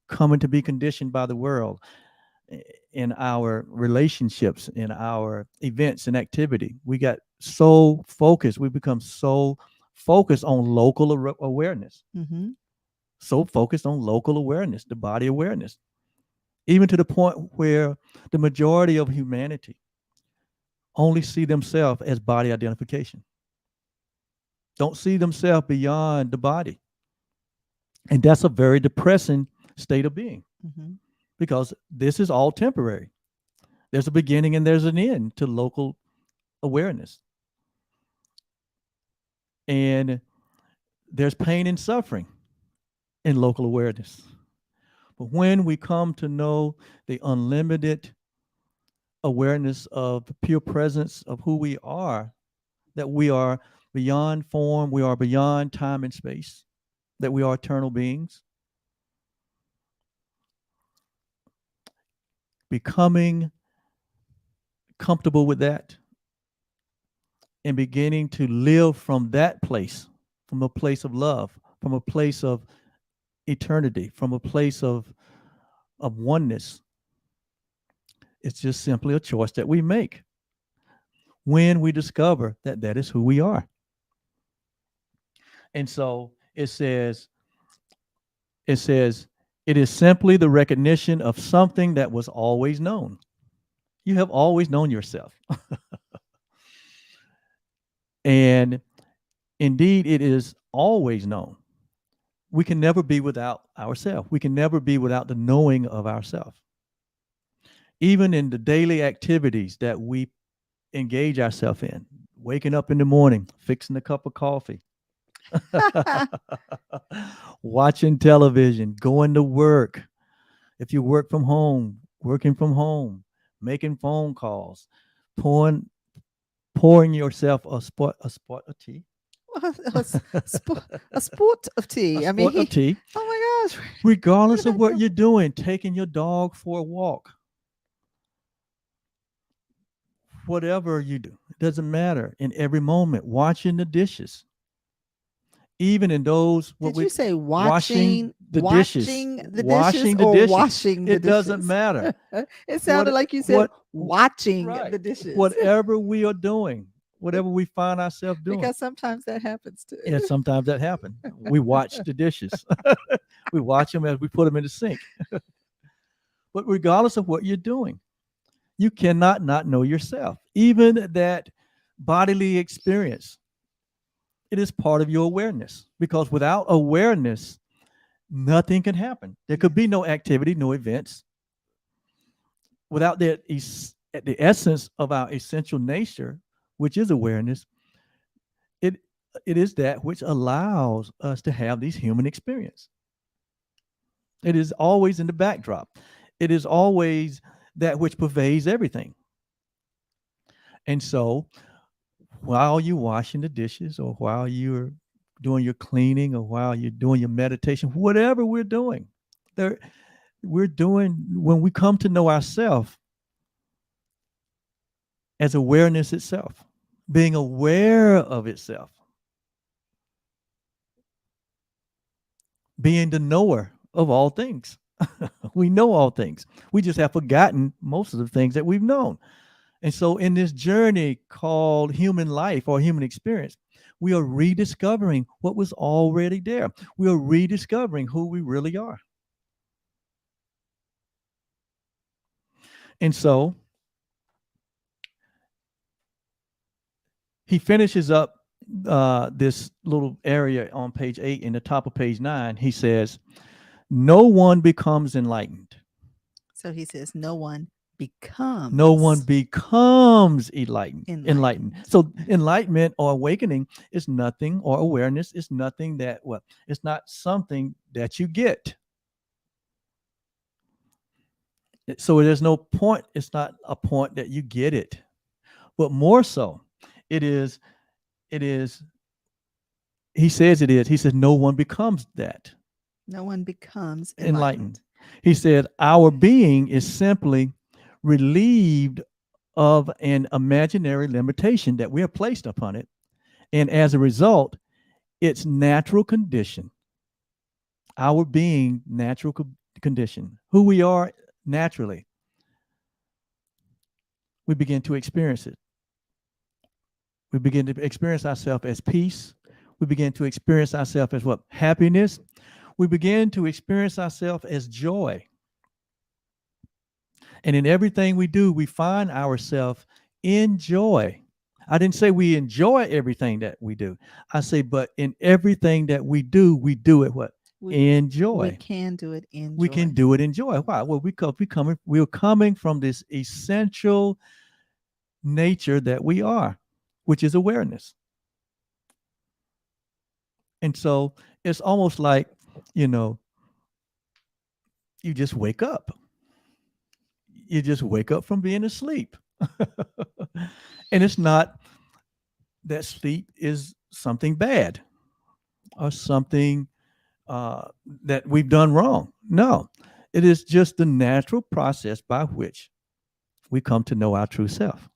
coming to be conditioned by the world, in our relationships, in our events and activity, we got so focused. We become so focused on local awareness. Mm-hmm. So focused on local awareness, the body awareness, even to the point where the majority of humanity only see themselves as body identification. Don't see themselves beyond the body. And that's a very depressing state of being, because this is all temporary. There's a beginning and there's an end to local awareness. And there's pain and suffering in local awareness. But when we come to know the unlimited awareness of the pure presence of who we are, that we are beyond form, we are beyond time and space, that we are eternal beings, becoming comfortable with that and beginning to live from that place, from a place of love, from a place of eternity, from a place of oneness. It's just simply a choice that we make when we discover that that is who we are. And so it says, it is simply the recognition of something that was always known. You have always known yourself. And Indeed, it is always known. We can never be without ourselves. We can never be without the knowing of ourselves. Even in the daily activities that we engage ourselves in, waking up in the morning, fixing a cup of coffee, watching television, going to work. If you work from home, working from home, making phone calls, pouring yourself a spot of tea. A sport of tea. A I mean, spot of tea. oh my gosh. Regardless did of I what go? you're doing, taking your dog for a walk, whatever you do, it doesn't matter. In every moment, washing the dishes, even in those Did you say washing watching the dishes, washing the dishes washing the or dishes. washing the It doesn't dishes? matter. It sounded like you said what- watching Right. the dishes. Whatever we are doing, whatever we find ourselves doing. Because sometimes that happens too. Yeah, sometimes that happens. We watch the dishes. We watch them as we put them in the sink. But regardless of what you're doing, you cannot not know yourself. Even that bodily experience, it is part of your awareness, because without awareness, nothing can happen. There could be no activity, no events. Without the essence of our essential nature, which is awareness, it is that which allows us to have these human experience. It is always in the backdrop. It is always that which pervades everything. And so while you're washing the dishes, or while you're doing your cleaning, or while you're doing your meditation, whatever we're doing, when we come to know ourselves as awareness itself, being aware of itself, being the knower of all things. We know all things. We just have forgotten most of the things that we've known. And so in this journey called human life or human experience, we are rediscovering what was already there. We are rediscovering who we really are. And so he finishes up this little area on page 8. In the top of page 9, he says, no one becomes enlightened. So he says, no one becomes enlightened. So enlightenment or awakening is nothing, or awareness is nothing that, well, it's not something that you get. So there's no point. It's not a point that you get it, but more so, it is, he says it is, he says, no one becomes that. No one becomes enlightened. He said, our being is simply relieved of an imaginary limitation that we have placed upon it. And as a result, its natural condition, our being, natural condition, who we are naturally, we begin to experience it. We begin to experience ourselves as peace. We begin to experience ourselves as what? Happiness. We begin to experience ourselves as joy. And in everything we do, we find ourselves in joy. I didn't say we enjoy everything that we do. I say, but in everything that we do it what? In joy. We can do it in joy. We can do it in joy. Why? Well, we're coming from this essential nature that we are, which is awareness. And so it's almost like, you just wake up. You just wake up from being asleep. And it's not that sleep is something bad or something that we've done wrong. No, it is just the natural process by which we come to know our true self.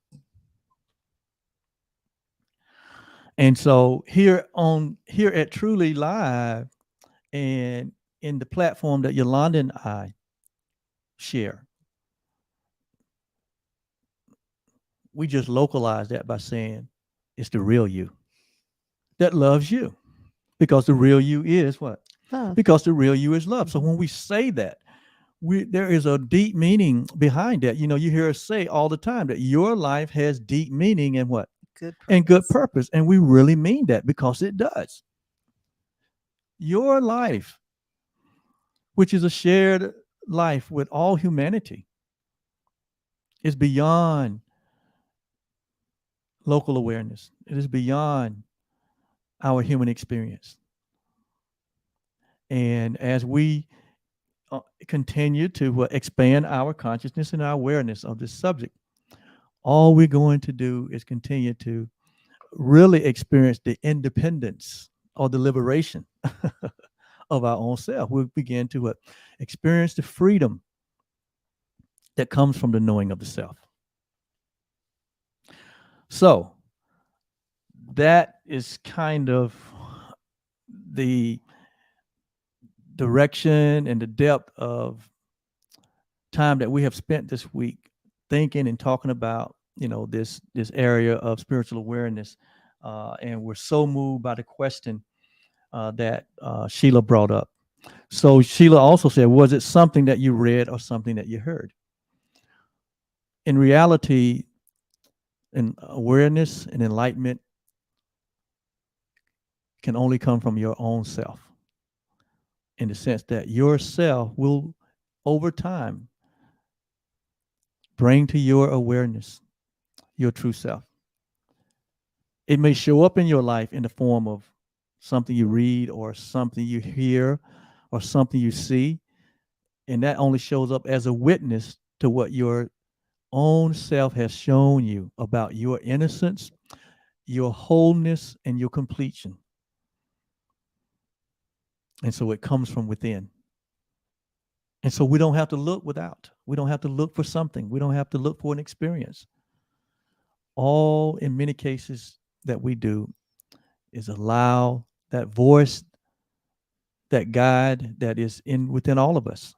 And so here at Truly Live, and in the platform that Yolanda and I share, we just localize that by saying it's the real you that loves you, because the real you is what? Love. Because the real you is love. So when we say that, there is a deep meaning behind that. You hear us say all the time that your life has deep meaning and what? good purpose. and good purpose. And we really mean that, because it does. Your life, which is a shared life with all humanity, is beyond local awareness. It is beyond our human experience. And as we continue to expand our consciousness and our awareness of this subject, all we're going to do is continue to really experience the independence or the liberation of our own self. We'll begin to experience the freedom that comes from the knowing of the self. So that is kind of the direction and the depth of time that we have spent this week thinking and talking about, this area of spiritual awareness. And we're so moved by the question that Sheila brought up. So Sheila also said, was it something that you read or something that you heard? In reality, in awareness and enlightenment can only come from your own self, in the sense that yourself will, over time, bring to your awareness your true self. It may show up in your life in the form of something you read or something you hear or something you see, and that only shows up as a witness to what your own self has shown you about your innocence, your wholeness, and your completion. And so it comes from within. And so we don't have to look without. We don't have to look for something. We don't have to look for an experience. All, in many cases, that we do is allow that voice, that guide that is within all of us,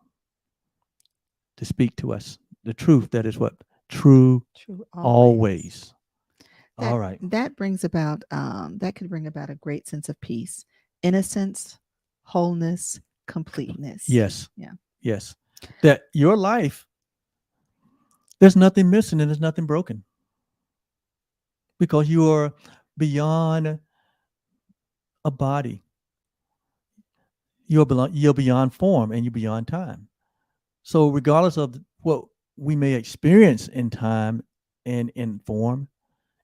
to speak to us. The truth that is what? True always. All right. That brings about, that could bring about a great sense of peace, innocence, wholeness, completeness. Yes. Yeah. Yes. That your life, there's nothing missing and there's nothing broken, because you are beyond a body. You're beyond form, and you're beyond time. So regardless of what we may experience in time and in form,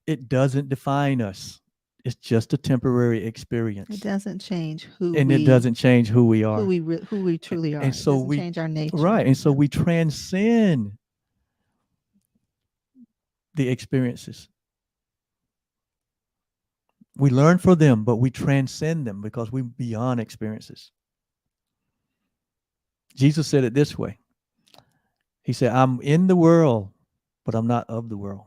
it doesn't define us. It's just a temporary experience. It doesn't change who and we, it doesn't change who we are. who we truly are. And so it doesn't we change our nature. Right. And so we transcend the experiences. We learn from them, but we transcend them because we're beyond experiences. Jesus said it this way. He said, I'm in the world, but I'm not of the world.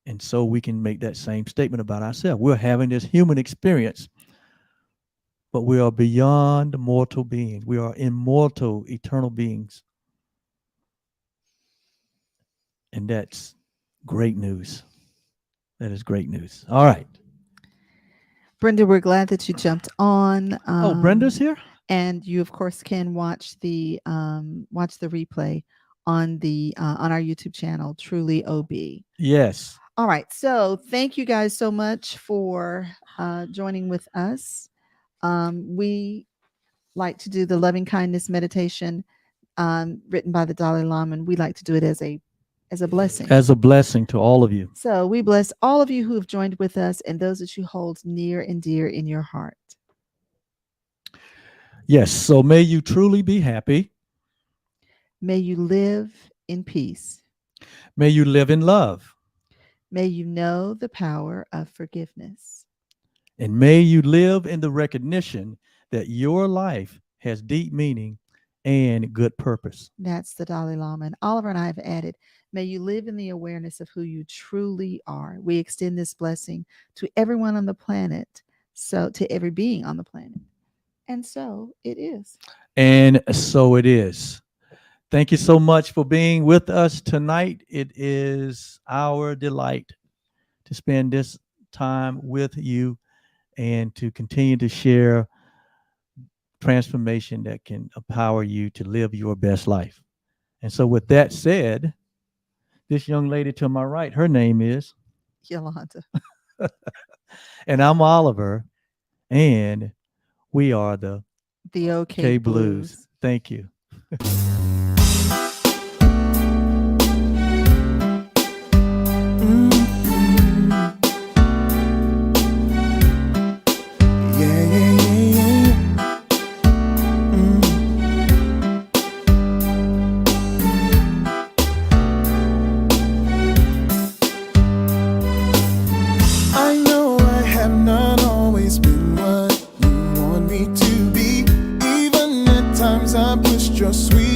And so we can make that same statement about ourselves. We're having this human experience, but we are beyond mortal beings. We are immortal, eternal beings. And that's great news. That is great news. All right. Brenda, we're glad that you jumped on. Brenda's here? And you, of course, can watch the replay on our YouTube channel, Truly OB. Yes. All right. So thank you guys so much for joining with us. We like to do the loving kindness meditation written by the Dalai Lama, and we like to do it as a blessing. As a blessing to all of you. So we bless all of you who have joined with us and those that you hold near and dear in your heart. Yes. So may you truly be happy. May you live in peace. May you live in love. May you know the power of forgiveness. And may you live in the recognition that your life has deep meaning and good purpose. That's the Dalai Lama. And Oliver and I have added, may you live in the awareness of who you truly are. We extend this blessing to everyone on the planet, so to every being on the planet. And so it is. And so it is. Thank you so much for being with us tonight. It is our delight to spend this time with you and to continue to share transformation that can empower you to live your best life. And so with that said, this young lady to my right, her name is Yolanda. And I'm Oliver, and we are the The OK K Blues. Blues. Thank you. Yeah, yeah, yeah, yeah. I know I have not always been what you want me to be. Even at times I pushed your sweet